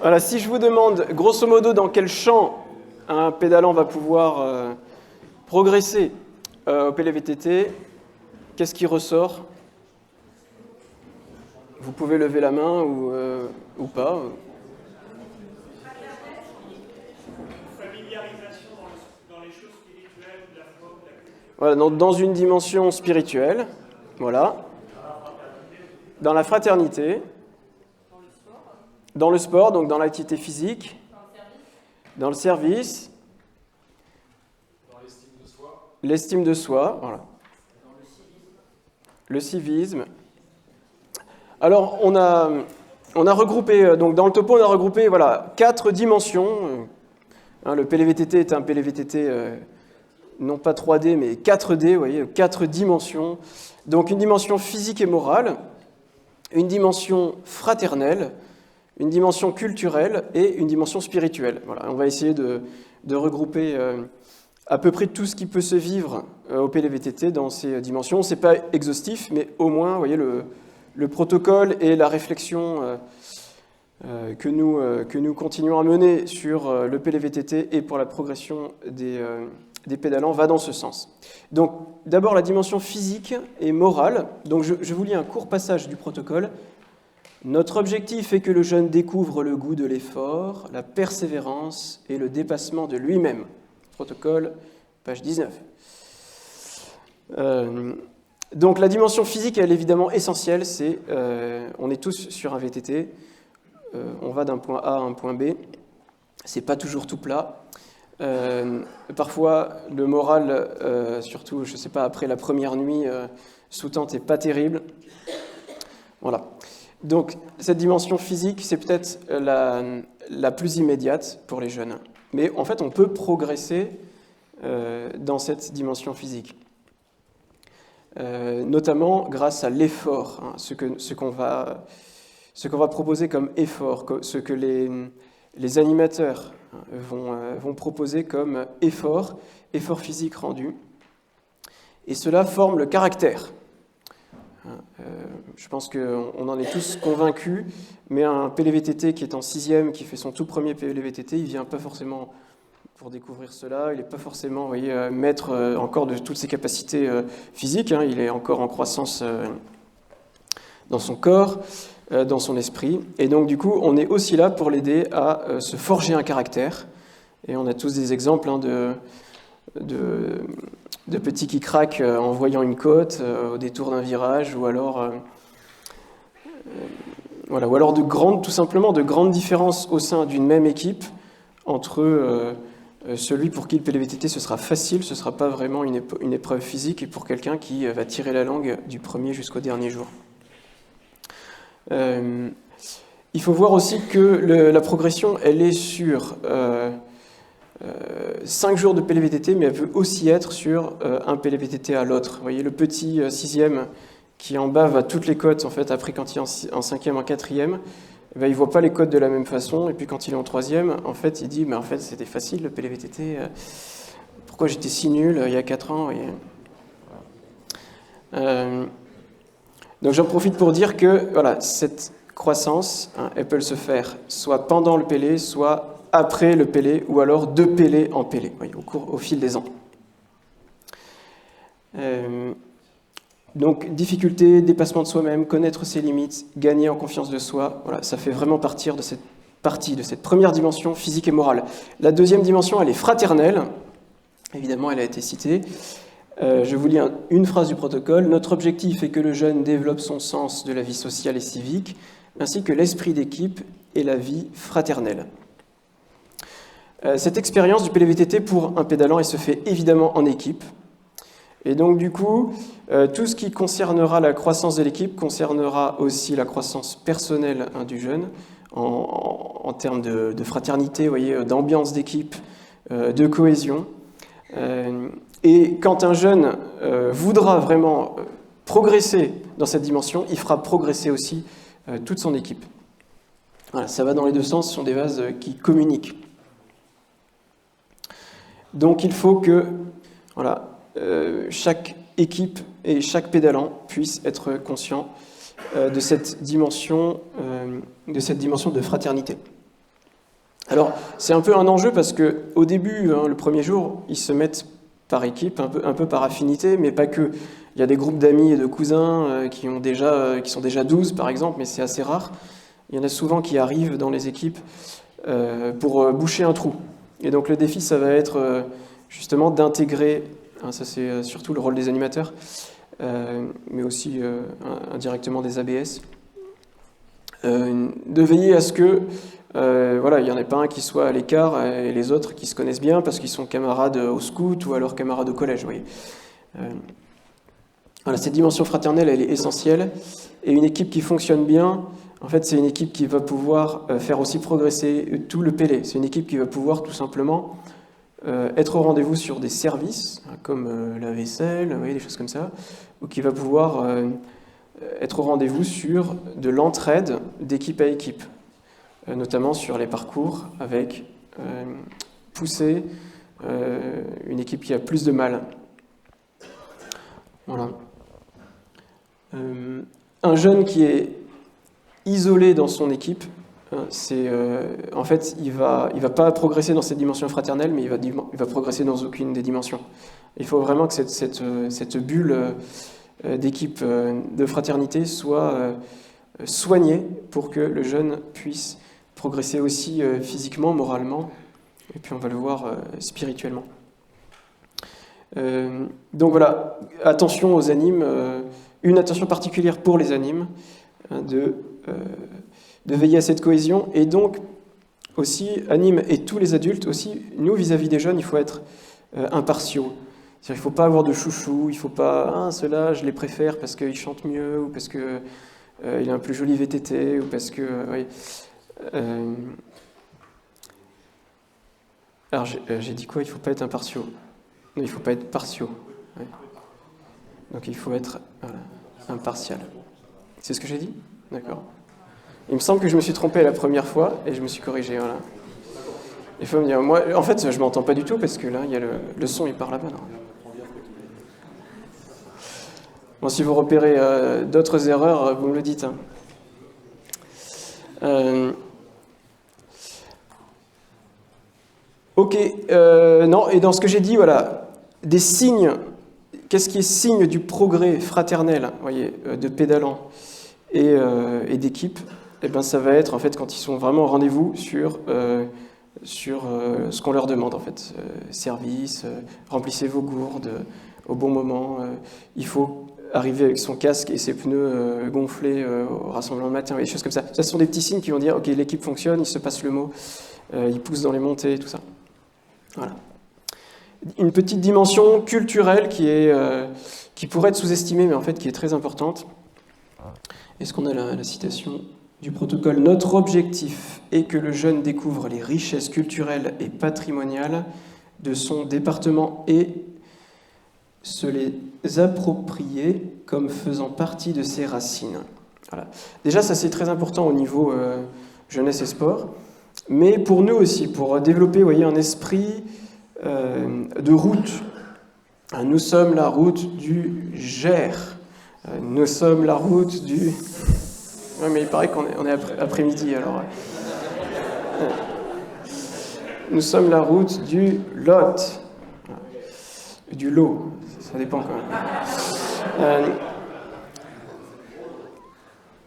Voilà, si je vous demande, grosso modo, dans quel champ un pédalant va pouvoir progresser au PLVTT, qu'est-ce qui ressort? Vous pouvez lever la main ou pas. Familiarisation dans les choses spirituelles, de la foi, de la culture. Voilà, dans une dimension spirituelle, voilà. Dans la fraternité. Dans le sport, donc dans l'activité physique. Dans le service. Dans l'estime de soi. L'estime de soi, voilà. Dans le civisme. Le civisme. Alors, on a regroupé, donc dans le topo, on a regroupé, voilà, 4 dimensions. Le PLVTT est un PLVTT, non pas 3D, mais 4D, vous voyez, 4 dimensions. Donc, une dimension physique et morale, une dimension fraternelle, une dimension culturelle et une dimension spirituelle. Voilà, on va essayer de regrouper à peu près tout ce qui peut se vivre au PLVTT dans ces dimensions. Ce n'est pas exhaustif, mais au moins, vous voyez, le protocole et la réflexion que nous continuons à mener sur le PLVTT et pour la progression des pédalants va dans ce sens. Donc, d'abord, la dimension physique et morale. Donc, je vous lis un court passage du protocole. Notre objectif est que le jeune découvre le goût de l'effort, la persévérance et le dépassement de lui-même. Protocole, page 19. Donc la dimension physique, elle est évidemment essentielle. On est tous sur un VTT. On va d'un point A à un point B. C'est pas toujours tout plat. Parfois, le moral, surtout, je sais pas, après la première nuit sous tente, n'est pas terrible. Voilà. Donc, cette dimension physique, c'est peut-être la plus immédiate pour les jeunes. Mais en fait, on peut progresser dans cette dimension physique. Notamment grâce à l'effort, hein, ce qu'on va proposer comme effort, ce que les animateurs vont proposer comme effort physique rendu. Et cela forme le caractère. Je pense qu'on en est tous convaincus, mais un PLVTT qui est en 6e, qui fait son tout premier PLVTT, il ne vient pas forcément pour découvrir cela, il n'est pas forcément, vous voyez, maître encore de toutes ses capacités physiques, hein, il est encore en croissance dans son corps, dans son esprit, et donc du coup, on est aussi là pour l'aider à se forger un caractère, et on a tous des exemples hein, de petits qui craquent en voyant une côte au détour d'un virage, ou alors tout simplement de grandes différences au sein d'une même équipe entre celui pour qui le PLVTT ce sera facile, ce ne sera pas vraiment une épreuve physique, et pour quelqu'un qui va tirer la langue du premier jusqu'au dernier jour. Il faut voir aussi que la progression, elle est sur 5 jours de PLVTT, mais elle peut aussi être sur un PLVTT à l'autre. Vous voyez, le petit 6e qui en bas va toutes les cotes, en fait, après quand il est en 5e, en 4e, il ne voit pas les cotes de la même façon, et puis quand il est en 3e, en fait, il dit, mais en fait, c'était facile le PLVTT, pourquoi j'étais si nul il y a 4 ans Donc j'en profite pour dire que voilà, cette croissance, hein, elle peut se faire soit pendant le PL, soit après le PL, ou alors de PL en PL, voyez, au fil des ans. Donc, difficulté, dépassement de soi-même, connaître ses limites, gagner en confiance de soi, voilà, ça fait vraiment partir de cette première dimension physique et morale. La deuxième dimension, elle est fraternelle. Évidemment, elle a été citée. Je vous lis une phrase du protocole. Notre objectif est que le jeune développe son sens de la vie sociale et civique, ainsi que l'esprit d'équipe et la vie fraternelle. Cette expérience du PLVTT pour un pédalant, elle se fait évidemment en équipe. Et donc, du coup, tout ce qui concernera la croissance de l'équipe concernera aussi la croissance personnelle hein, du jeune, en termes de fraternité, vous voyez, d'ambiance d'équipe, de cohésion. Et quand un jeune voudra vraiment progresser dans cette dimension, il fera progresser aussi toute son équipe. Voilà, ça va dans les deux sens, ce sont des vases qui communiquent. Donc, il faut que... Voilà, chaque équipe et chaque pédalant puisse être conscient de cette dimension de fraternité. Alors, c'est un peu un enjeu parce qu'au début, le premier jour, ils se mettent par équipe, un peu par affinité, mais pas que. Il y a des groupes d'amis et de cousins qui sont déjà 12, par exemple, mais c'est assez rare. Il y en a souvent qui arrivent dans les équipes pour boucher un trou. Et donc le défi, ça va être justement d'intégrer, ça c'est surtout le rôle des animateurs, mais aussi indirectement des ABS, de veiller à ce que voilà, il n'y en ait pas un qui soit à l'écart et les autres qui se connaissent bien parce qu'ils sont camarades au scout ou alors camarades au collège. Vous voyez. Voilà, cette dimension fraternelle, elle est essentielle. Et une équipe qui fonctionne bien, en fait, c'est une équipe qui va pouvoir faire aussi progresser tout le PLE. C'est une équipe qui va pouvoir tout simplement être au rendez-vous sur des services, comme la vaisselle, vous voyez, des choses comme ça, ou qui va pouvoir être au rendez-vous sur de l'entraide d'équipe à équipe, notamment sur les parcours, avec pousser une équipe qui a plus de mal. Voilà. Un jeune qui est isolé dans son équipe, en fait, il va pas progresser dans cette dimension fraternelle, mais il va progresser dans aucune des dimensions. Il faut vraiment que cette bulle d'équipe de fraternité soit soignée pour que le jeune puisse progresser aussi physiquement, moralement, et puis on va le voir spirituellement. Donc voilà, attention aux animes, une attention particulière pour les animes, de veiller à cette cohésion, et donc aussi, animes et tous les adultes aussi, nous vis-à-vis des jeunes, il faut être impartiaux. C'est-à-dire, il ne faut pas avoir de chouchou, il ne faut pas, ceux-là, je les préfère parce qu'ils chantent mieux, ou parce qu'il a un plus joli VTT, ou parce que... oui. Alors, j'ai dit quoi? Il ne faut pas être impartiaux. Non, il ne faut pas être partiaux. Oui. Donc, il faut être impartial. C'est ce que j'ai dit? D'accord. Il me semble que je me suis trompé la première fois, et je me suis corrigé, voilà. Il faut me dire, moi, en fait, je ne m'entends pas du tout, parce que là, il y a le son, il part là-bas. Bon, si vous repérez d'autres erreurs, vous me le dites. Ok, non, et dans ce que j'ai dit, voilà, des signes, qu'est-ce qui est signe du progrès fraternel, voyez, de pédalant et d'équipe? Eh ben, ça va être, en fait, quand ils sont vraiment au rendez-vous sur ce qu'on leur demande, en fait. Service, remplissez vos gourdes au bon moment, il faut arriver avec son casque et ses pneus gonflés au rassemblement le matin, des choses comme ça. Ça, ce sont des petits signes qui vont dire, ok, l'équipe fonctionne, il se passe le mot, il pousse dans les montées, tout ça. Voilà. Une petite dimension culturelle qui pourrait être sous-estimée, mais en fait qui est très importante. Est-ce qu'on a la citation du protocole? Notre objectif est que le jeune découvre les richesses culturelles et patrimoniales de son département et se les approprier comme faisant partie de ses racines. Voilà. Déjà, ça c'est très important au niveau jeunesse et sport, mais pour nous aussi, pour développer, vous voyez, un esprit de route. Nous sommes la route du Gers. Nous sommes la route du... Oui, mais il paraît qu'on est après-midi, alors... Nous sommes la route du Lot. Du Lot, ça dépend quand même.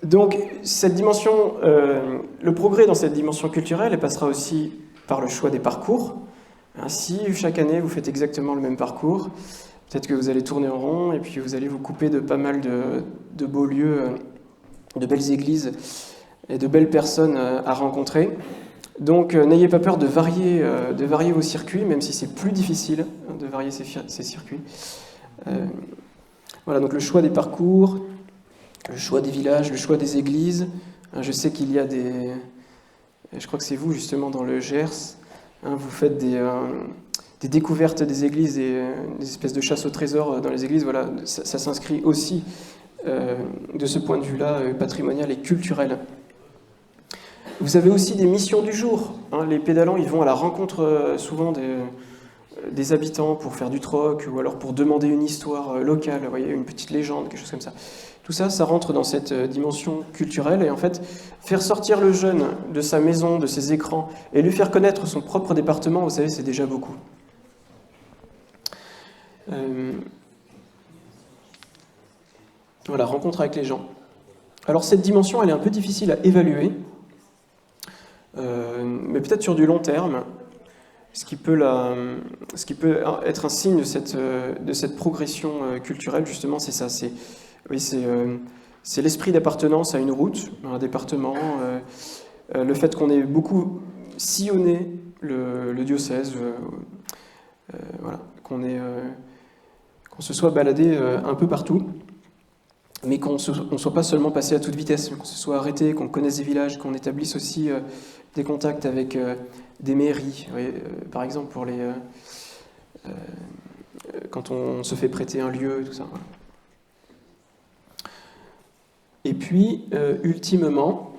Donc, cette dimension, le progrès dans cette dimension culturelle, elle passera aussi par le choix des parcours. Si chaque année vous faites exactement le même parcours, peut-être que vous allez tourner en rond et puis vous allez vous couper de pas mal de beaux lieux, de belles églises et de belles personnes à rencontrer. Donc n'ayez pas peur de varier vos circuits, même si c'est plus difficile de varier ces circuits. Voilà, donc le choix des parcours, le choix des villages, le choix des églises. Je sais qu'il y a je crois que c'est vous justement dans le Gers, vous faites des découvertes des églises et des espèces de chasse au trésor dans les églises. Voilà, ça s'inscrit aussi de ce point de vue-là patrimonial et culturel. Vous avez aussi des missions du jour. Les pédalants, ils vont à la rencontre souvent des habitants pour faire du troc, ou alors pour demander une histoire locale, vous voyez, une petite légende, quelque chose comme ça. Tout ça, ça rentre dans cette dimension culturelle, et en fait, faire sortir le jeune de sa maison, de ses écrans, et lui faire connaître son propre département, vous savez, c'est déjà beaucoup. Voilà, rencontre avec les gens. Alors cette dimension, elle est un peu difficile à évaluer, mais peut-être sur du long terme, ce qui peut être un signe de cette progression culturelle, justement, c'est ça. C'est l'esprit d'appartenance à une route, à un département, le fait qu'on ait beaucoup sillonné le diocèse, voilà, qu'on se soit baladé un peu partout, mais qu'on ne soit pas seulement passé à toute vitesse, qu'on se soit arrêté, qu'on connaisse des villages, qu'on établisse aussi des contacts avec des mairies, par exemple pour quand on se fait prêter un lieu, tout ça. Voilà. Et puis, ultimement,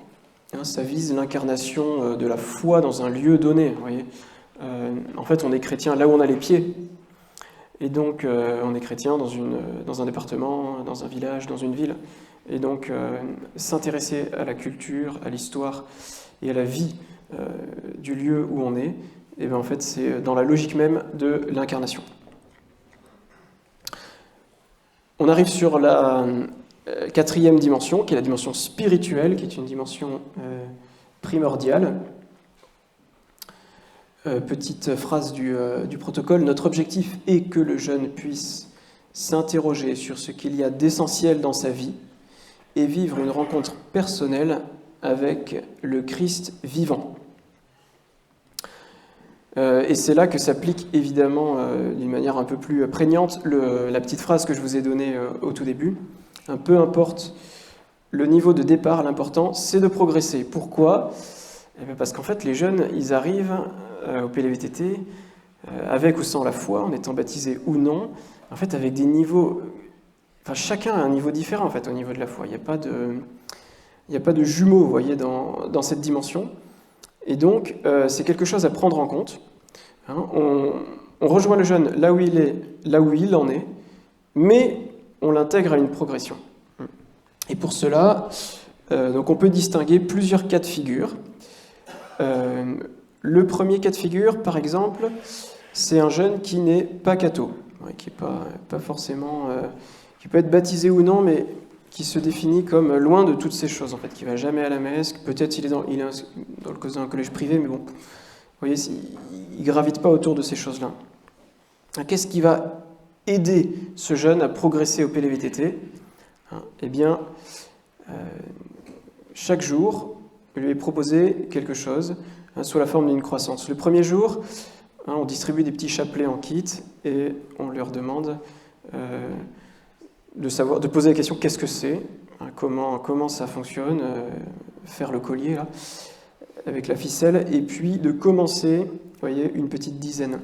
ça vise l'incarnation de la foi dans un lieu donné. Vous voyez. En fait, on est chrétien là où on a les pieds. Et donc, on est chrétien dans un département, dans un village, dans une ville. Et donc, s'intéresser à la culture, à l'histoire et à la vie du lieu où on est, et bien en fait, c'est dans la logique même de l'incarnation. On arrive sur la quatrième dimension, qui est la dimension spirituelle, qui est une dimension primordiale. Petite phrase du protocole, notre objectif est que le jeune puisse s'interroger sur ce qu'il y a d'essentiel dans sa vie et vivre une rencontre personnelle avec le Christ vivant. Et c'est là que s'applique évidemment d'une manière un peu plus prégnante la petite phrase que je vous ai donnée au tout début. Peu importe le niveau de départ, l'important c'est de progresser. Pourquoi ? Parce qu'en fait les jeunes, ils arrivent au PLVTT avec ou sans la foi, en étant baptisés ou non, en fait avec des niveaux, enfin chacun a un niveau différent en fait au niveau de la foi. Il n'y a pas de jumeaux, vous voyez, dans cette dimension. Et donc, c'est quelque chose à prendre en compte. On rejoint le jeune là où il est, là où il en est, mais on l'intègre à une progression. Et pour cela, donc on peut distinguer plusieurs cas de figure. Le premier cas de figure, par exemple, c'est un jeune qui n'est pas catho, qui n'est pas forcément, qui peut être baptisé ou non, mais qui se définit comme loin de toutes ces choses, en fait, qui ne va jamais à la messe, peut-être il est dans un collège privé, mais bon, vous voyez, il ne gravite pas autour de ces choses-là. Qu'est-ce qui va aider ce jeune à progresser au PLVTT ? Eh bien, chaque jour, lui est proposé quelque chose sous la forme d'une croissance. Le premier jour, on distribue des petits chapelets en kit et on leur demande de poser la question qu'est-ce que c'est, comment ça fonctionne, faire le collier là, avec la ficelle, et puis de commencer, vous voyez, une petite dizaine,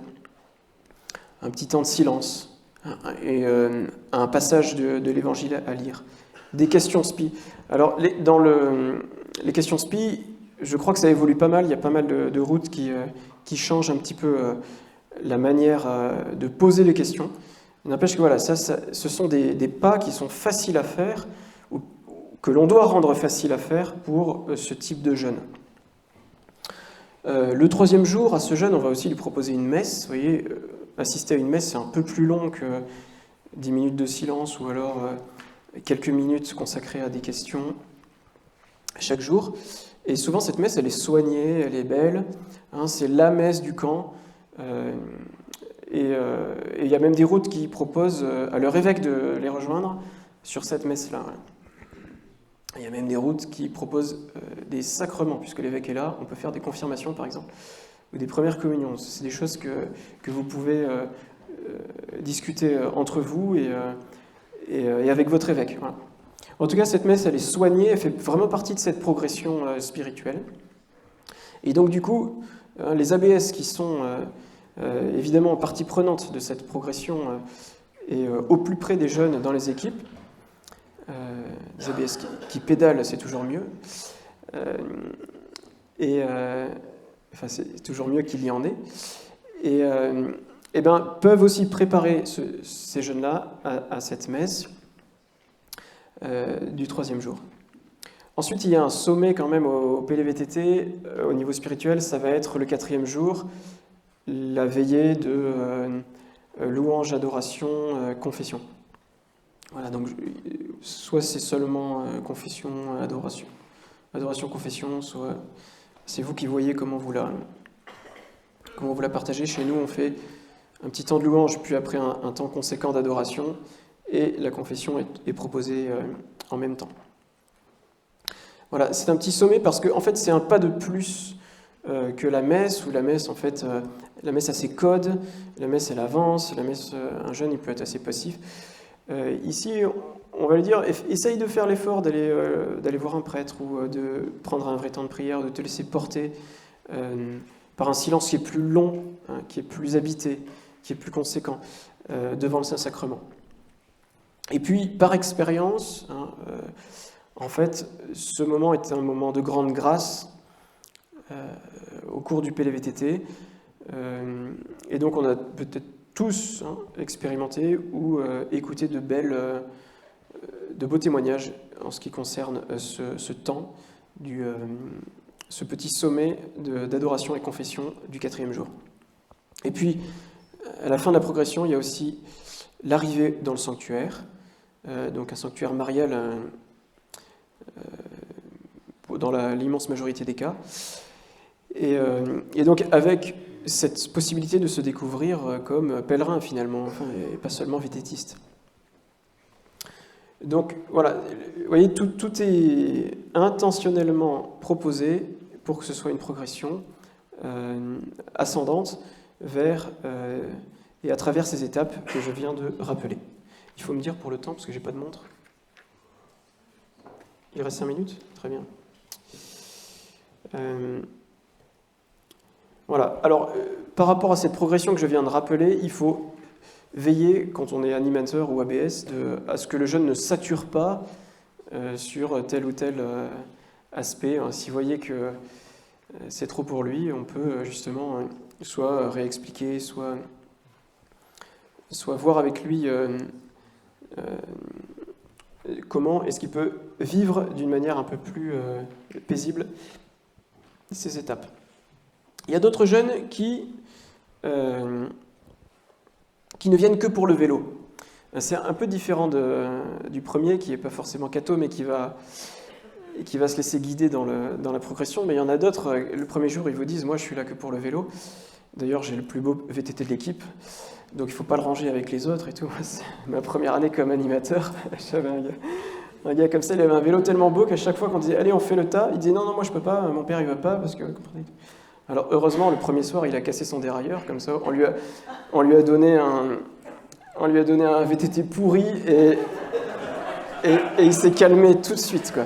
un petit temps de silence, et un passage de l'évangile à lire. Des questions SPI. Alors, dans les questions SPI, je crois que ça évolue pas mal, il y a pas mal de routes qui changent un petit peu la manière de poser les questions. Il n'empêche que voilà, ce sont des pas qui sont faciles à faire, ou que l'on doit rendre faciles à faire pour ce type de jeune. Le troisième jour, à ce jeune, on va aussi lui proposer une messe. Vous voyez, assister à une messe, c'est un peu plus long que 10 minutes de silence, ou alors quelques minutes consacrées à des questions chaque jour. Et souvent, cette messe, elle est soignée, elle est belle. C'est la messe du camp. Et il y a même des routes qui proposent à leur évêque de les rejoindre sur cette messe-là. Il y a même des routes qui proposent des sacrements, puisque l'évêque est là. On peut faire des confirmations, par exemple, ou des premières communions. C'est des choses que vous pouvez discuter entre vous et avec votre évêque. Voilà. En tout cas, cette messe, elle est soignée, elle fait vraiment partie de cette progression spirituelle. Et donc, du coup, les ABS qui sont évidemment partie prenante de cette progression et au plus près des jeunes dans les équipes, les ABS qui pédalent, c'est toujours mieux. Enfin, c'est toujours mieux qu'il y en ait. Et eh ben, peuvent aussi préparer ces jeunes-là à cette messe du 3e jour. Ensuite, il y a un sommet quand même au PLVTT, au niveau spirituel, ça va être le 4e jour, la veillée de louange, adoration, confession. Voilà, donc soit c'est seulement confession, adoration. Adoration, confession, soit c'est vous qui voyez comment vous la partagez. Chez nous, on fait un petit temps de louange, puis après un temps conséquent d'adoration, et la confession est proposée en même temps. Voilà, c'est un petit sommet parce que en fait, c'est un pas de plus que la messe, où la messe, en fait, la messe a ses codes, la messe, elle avance, la messe, un jeune, il peut être assez passif. Ici, on va lui dire, essaye de faire l'effort d'aller voir un prêtre ou de prendre un vrai temps de prière, de te laisser porter par un silence qui est plus long, hein, qui est plus habité, qui est plus conséquent devant le Saint-Sacrement. Et puis, par expérience, hein, en fait, ce moment est un moment de grande grâce au cours du PLVTT. Et donc, on a peut-être tous expérimenté ou écouté de beaux témoignages en ce qui concerne ce temps, ce petit sommet d'adoration et confession du 4e jour. Et puis, à la fin de la progression, il y a aussi l'arrivée dans le sanctuaire, donc un sanctuaire marial dans l'immense majorité des cas. Et donc, avec cette possibilité de se découvrir comme pèlerin finalement, enfin, et pas seulement vététiste. Donc voilà, vous voyez, tout est intentionnellement proposé pour que ce soit une progression ascendante vers et à travers ces étapes que je viens de rappeler. Il faut me dire pour le temps, parce que j'ai pas de montre. Il reste 5 minutes ? Très bien. Voilà. Alors, par rapport à cette progression que je viens de rappeler, il faut veiller, quand on est animateur ou ABS, à ce que le jeune ne sature pas sur tel ou tel aspect. Si vous voyez que c'est trop pour lui, on peut justement soit réexpliquer, soit voir avec lui comment est-ce qu'il peut vivre d'une manière un peu plus paisible ces étapes. Il y a d'autres jeunes qui ne viennent que pour le vélo. C'est un peu différent du premier, qui n'est pas forcément catho, mais qui va se laisser guider dans la progression. Mais il y en a d'autres, le premier jour, ils vous disent « moi, je suis là que pour le vélo ». D'ailleurs, j'ai le plus beau VTT de l'équipe, donc il ne faut pas le ranger avec les autres et tout. C'est ma première année comme animateur, j'avais un gars comme ça, il avait un vélo tellement beau qu'à chaque fois qu'on disait « allez, on fait le tas », il disait « non, moi je peux pas, mon père il veut pas, parce que… » Alors heureusement, le premier soir, il a cassé son dérailleur, comme ça, on lui a donné un VTT pourri et il s'est calmé tout de suite, quoi.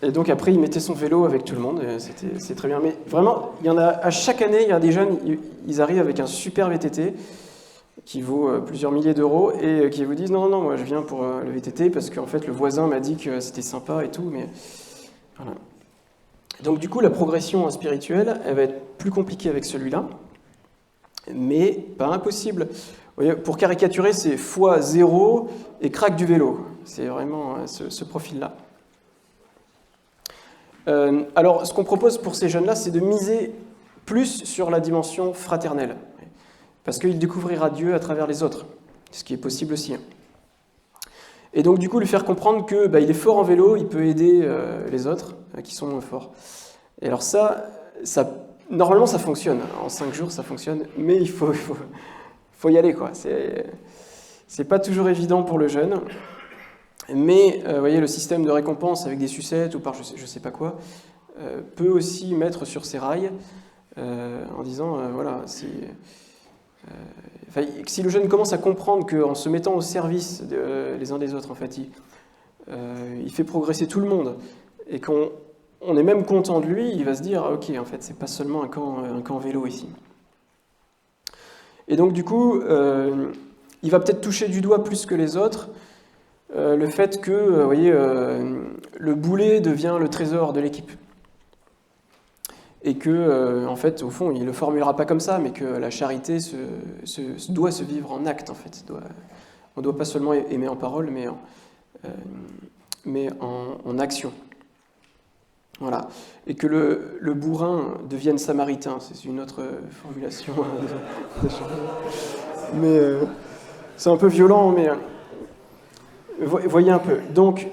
Et donc après, il mettait son vélo avec tout le monde, et c'est très bien. Mais vraiment, il y en a, à chaque année, il y a des jeunes, ils arrivent avec un super VTT qui vaut plusieurs milliers d'euros et qui vous disent non, moi je viens pour le VTT parce qu'en fait le voisin m'a dit que c'était sympa et tout, mais voilà. Donc du coup, la progression spirituelle, elle va être plus compliquée avec celui-là, mais pas impossible. Vous voyez, pour caricaturer, c'est x0 et craque du vélo. C'est vraiment ce profil-là. Alors, ce qu'on propose pour ces jeunes-là, c'est de miser plus sur la dimension fraternelle, parce qu'il découvrira Dieu à travers les autres, ce qui est possible aussi. Et donc, du coup, lui faire comprendre que il est fort en vélo, il peut aider les autres qui sont moins forts. Et alors ça, normalement, ça fonctionne. En 5 jours, ça fonctionne, mais il faut y aller, quoi. C'est pas toujours évident pour le jeune. Mais, vous voyez, le système de récompense avec des sucettes ou par je sais pas quoi, peut aussi mettre sur ses rails en disant, voilà, si le jeune commence à comprendre qu'en se mettant au service les uns des autres, en fait, il fait progresser tout le monde, et qu'on est même content de lui, il va se dire, ok, en fait, c'est pas seulement un camp vélo ici. Et donc, du coup, il va peut-être toucher du doigt plus que les autres le fait que, vous voyez, le boulet devient le trésor de l'équipe. et que, en fait, au fond, il ne le formulera pas comme ça, mais que la charité doit se vivre en acte, en fait. On ne doit pas seulement aimer en parole, mais en action. Voilà. Et que le bourrin devienne samaritain, c'est une autre formulation. Mais c'est un peu violent, mais voyez un peu. Donc,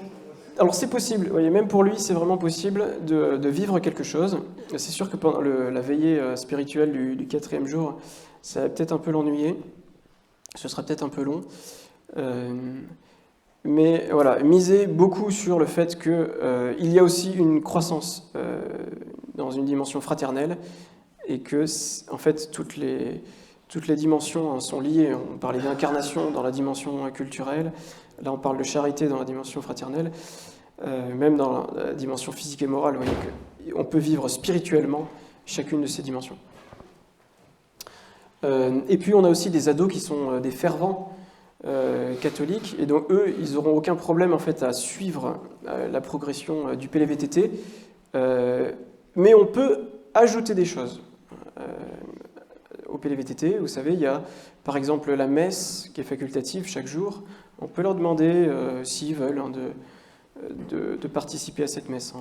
alors c'est possible, voyez, même pour lui, c'est vraiment possible de vivre quelque chose. C'est sûr que pendant la veillée spirituelle du 4e jour, ça va peut-être un peu l'ennuyer, ce sera peut-être un peu long. Mais voilà, miser beaucoup sur le fait qu'il y a aussi une croissance dans une dimension fraternelle et que, en fait, toutes les dimensions sont liées. On parlait d'incarnation dans la dimension culturelle, là on parle de charité dans la dimension fraternelle, même dans la dimension physique et morale, vous voyez qu'on peut vivre spirituellement chacune de ces dimensions. Et puis on a aussi des ados qui sont des fervents catholiques, et donc eux, ils n'auront aucun problème en fait à suivre la progression du PLVTT, mais on peut ajouter des choses au PLVTT. Vous savez, il y a par exemple la messe qui est facultative chaque jour. On peut leur demander s'ils veulent de participer à cette messe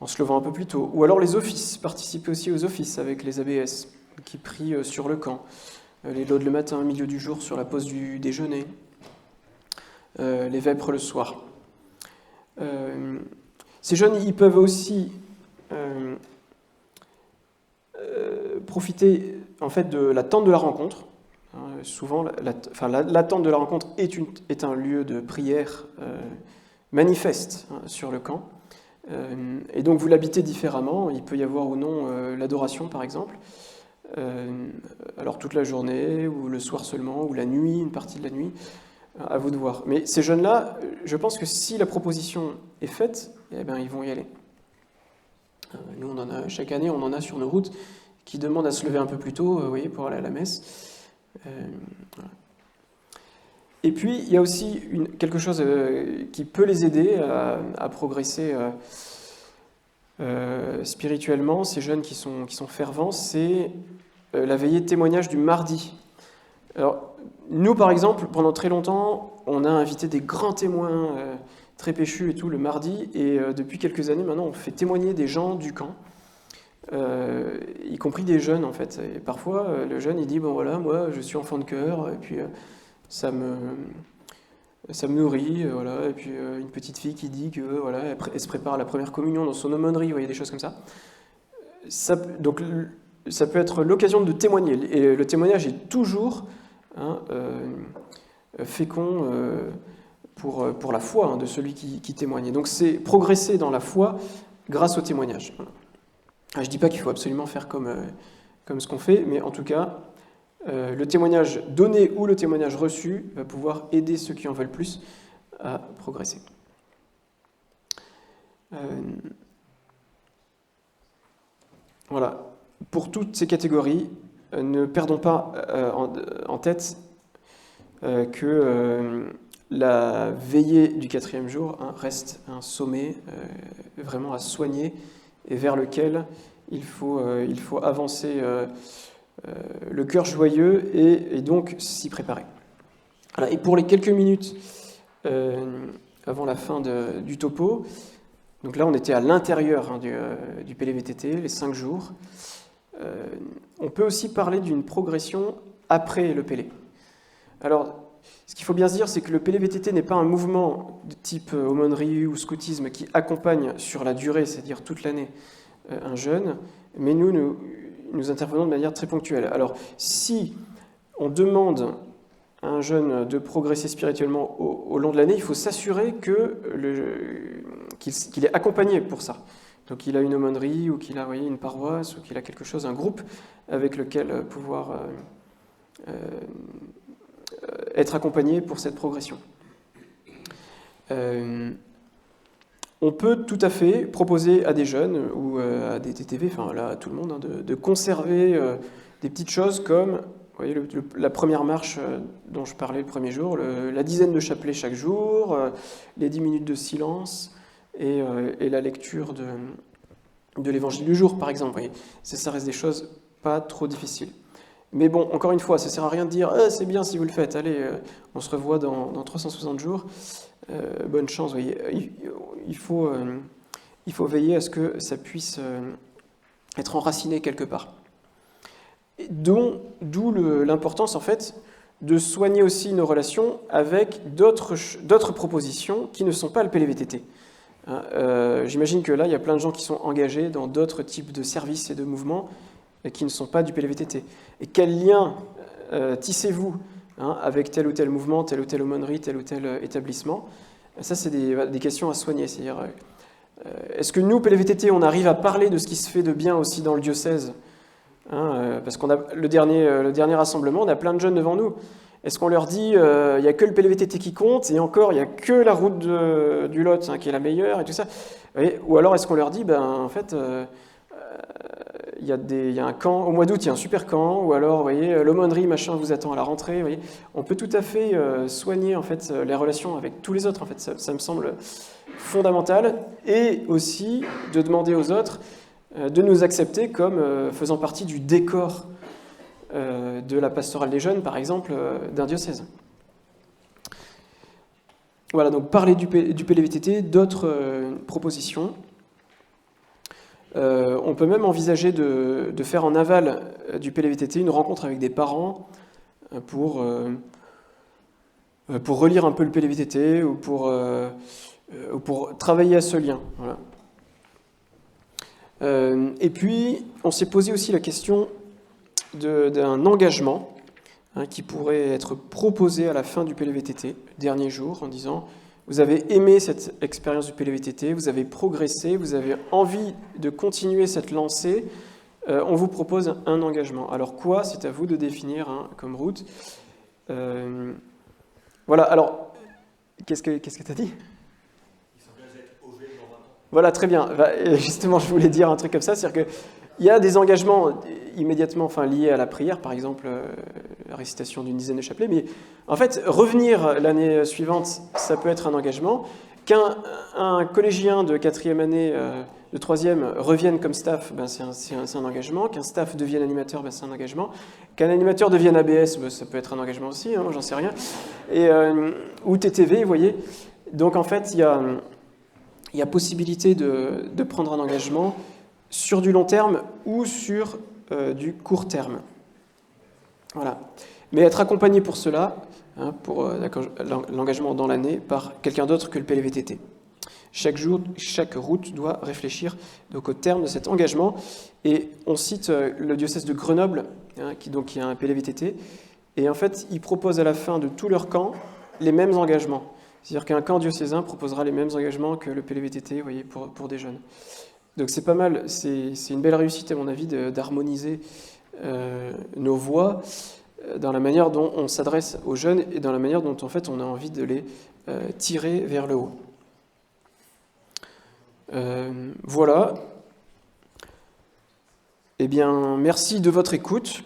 en se levant un peu plus tôt. Ou alors les offices, participer aussi aux offices avec les ABS qui prient sur le camp. Les laudes le matin, au milieu du jour, sur la pause du déjeuner, les vêpres le soir. Ces jeunes, ils peuvent aussi profiter en fait de la tente de la rencontre. Souvent, la tente de la rencontre est un lieu de prière manifeste sur le camp. Et donc vous l'habitez différemment. Il peut y avoir ou non l'adoration, par exemple. Alors toute la journée, ou le soir seulement, ou la nuit, une partie de la nuit, à vous de voir. Mais ces jeunes-là, je pense que si la proposition est faite, eh ben, ils vont y aller. Nous, chaque année, on en a sur nos routes qui demandent à se lever un peu plus tôt, vous voyez, pour aller à la messe. Voilà. Et puis, il y a aussi quelque chose qui peut les aider à progresser spirituellement, ces jeunes qui sont fervents, c'est la veillée de témoignage du mardi. Alors, nous, par exemple, pendant très longtemps, on a invité des grands témoins très péchus et tout le mardi, et depuis quelques années maintenant, on fait témoigner des gens du camp, y compris des jeunes en fait. Et parfois, le jeune, il dit, bon voilà, moi, je suis enfant de cœur, et puis ça me nourrit, voilà. Et puis une petite fille qui dit que voilà, elle se prépare à la première communion dans son aumônerie, vous voyez, des choses comme ça. Donc ça peut être l'occasion de témoigner, et le témoignage est toujours fécond pour la foi de celui qui témoigne. Et donc c'est progresser dans la foi grâce au témoignage. Je ne dis pas qu'il faut absolument faire comme ce qu'on fait, mais en tout cas, le témoignage donné ou le témoignage reçu va pouvoir aider ceux qui en veulent plus à progresser. Voilà. Pour toutes ces catégories, ne perdons pas en tête que la veillée du 4e jour reste un sommet vraiment à soigner et vers lequel il faut avancer le cœur joyeux et donc s'y préparer. Voilà. Et pour les quelques minutes avant la fin du topo, donc là on était à l'intérieur du PLVTT, les 5 jours. On peut aussi parler d'une progression après le PL. Alors, ce qu'il faut bien se dire, c'est que le PLVTT n'est pas un mouvement de type aumônerie ou scoutisme qui accompagne sur la durée, c'est-à-dire toute l'année, un jeune, mais nous intervenons de manière très ponctuelle. Alors, si on demande à un jeune de progresser spirituellement au long de l'année, il faut s'assurer qu'il est accompagné pour ça. Donc il a une aumônerie, ou qu'il a une paroisse, ou qu'il a quelque chose, un groupe avec lequel pouvoir être accompagné pour cette progression. On peut tout à fait proposer à des jeunes ou à des TTV, enfin là à tout le monde, de conserver des petites choses comme, vous voyez, la première marche dont je parlais le premier jour, la dizaine de chapelets chaque jour, les 10 minutes de silence, et la lecture de l'évangile du jour, par exemple. Vous voyez. Ça reste des choses pas trop difficiles. Mais bon, encore une fois, ça ne sert à rien de dire c'est bien si vous le faites, allez, on se revoit dans 360 jours. Bonne chance, vous voyez. Il faut veiller à ce que ça puisse être enraciné quelque part. D'où l'importance, en fait, de soigner aussi nos relations avec d'autres propositions qui ne sont pas le PLVTT. J'imagine que là, il y a plein de gens qui sont engagés dans d'autres types de services et de mouvements qui ne sont pas du PLVTT. Et quel lien tissez-vous avec tel ou tel mouvement, telle ou telle aumônerie, tel ou tel établissement? Ça, c'est des questions à soigner. C'est-à-dire, est-ce que nous, PLVTT, on arrive à parler de ce qui se fait de bien aussi dans le diocèse? Parce qu'on a le dernier rassemblement, on a plein de jeunes devant nous. Est-ce qu'on leur dit il n'y a que le PLVTT qui compte, et encore, il n'y a que la route du Lot qui est la meilleure, et tout ça? Ou alors est-ce qu'on leur dit, en fait, il y a un camp, au mois d'août, il y a un super camp, ou alors, vous voyez, l'aumônerie, machin, vous attend à la rentrée, vous voyez. On peut tout à fait soigner, en fait, les relations avec tous les autres, en fait. Ça me semble fondamental, et aussi de demander aux autres de nous accepter comme faisant partie du décor de la pastorale des jeunes, par exemple, d'un diocèse. Voilà, donc parler du PLVTT, d'autres propositions. On peut même envisager de faire en aval du PLVTT une rencontre avec des parents pour relire un peu le PLVTT ou pour travailler à ce lien. Voilà. Et puis, on s'est posé aussi la question d'un engagement qui pourrait être proposé à la fin du PLVTT, dernier jour, en disant « Vous avez aimé cette expérience du PLVTT, vous avez progressé, vous avez envie de continuer cette lancée, on vous propose un engagement. » Alors quoi? C'est à vous de définir comme route. Voilà, alors, qu'est-ce que tu as dit? Voilà, très bien. Justement, je voulais dire un truc comme ça, c'est-à-dire qu'il y a des engagements immédiatement liés à la prière, par exemple la récitation d'une dizaine de chapelets, mais en fait, revenir l'année suivante, ça peut être un engagement. Qu'un collégien de 4e année, de 3e, revienne comme staff, c'est un engagement. Qu'un staff devienne animateur, c'est un engagement. Qu'un animateur devienne ABS, ça peut être un engagement aussi, j'en sais rien. Ou TTV, vous voyez. Donc en fait, il y a possibilité de prendre un engagement sur du long terme ou sur du court terme. Voilà. Mais être accompagné pour cela, pour l'engagement dans l'année, par quelqu'un d'autre que le PLVTT. Chaque route doit réfléchir donc, au terme de cet engagement. Et on cite le diocèse de Grenoble, qui a un PLVTT, et en fait, il propose à la fin de tout leur camp les mêmes engagements. C'est-à-dire qu'un camp diocésain proposera les mêmes engagements que le PLVTT, vous voyez, pour des jeunes. Donc c'est pas mal, c'est une belle réussite à mon avis d'harmoniser nos voix dans la manière dont on s'adresse aux jeunes et dans la manière dont en fait on a envie de les tirer vers le haut. Voilà. Eh bien, merci de votre écoute.